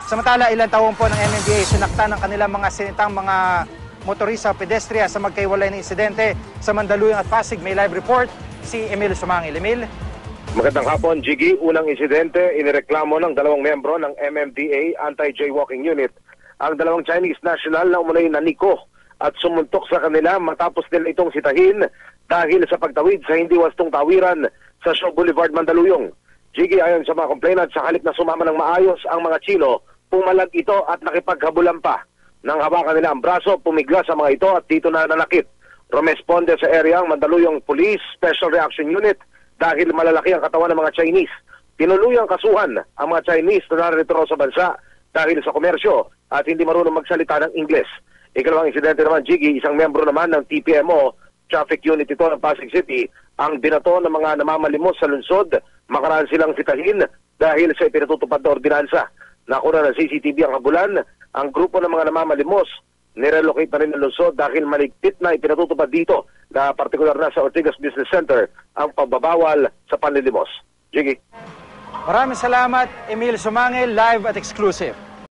Samantala, ilang tawon po ng MMDA sinaktan ng kanilang mga sinitang mga motorista o pedestriya sa magkaiwalay na insidente sa Mandaluyong at Pasig. May live report si Emil Sumangil. Emil? Magandang hapon, Jiggy. Unang insidente, inireklamo ng dalawang membro ng MMDA Anti-Jaywalking Unit ang dalawang Chinese national na umunay na niko at sumuntok sa kanila matapos nila itong sitahin dahil sa pagtawid sa hindi wastong tawiran sa Shaw Boulevard, Mandaluyong. Jiggy, ayon sa mga complainant, sa halip na sumama ng maayos ang mga Chino, pumalag ito at nakipaghabulan pa. Nang hawakan nila ang braso, pumigla sa mga ito at dito na nanakit. Rumesponde sa area ang Mandaluyong Police Special Reaction Unit dahil malalaki ang katawan ng mga Chinese. Tinuluyang kasuhan ang mga Chinese na narito sa bansa dahil sa komersyo at hindi marunong magsalita ng Ingles. Ikalawang insidente naman, Jiggy, isang membro naman ng TPMO, Traffic Unit ito ng Pasig City, ang binato ng mga namamalimos sa lungsod. Makaraan silang sitahin dahil sa ipinatutupad na ordinansa. Nakuna ng CCTV ang habulan. Ang grupo ng mga namamalimos nirelocate na rin ng lungsod dahil maligpit na ipinatutupad dito na partikular na sa Ortigas Business Center ang pagbabawal sa panlilimos. Jiggy. Maraming salamat, Emil Sumangil, live at exclusive.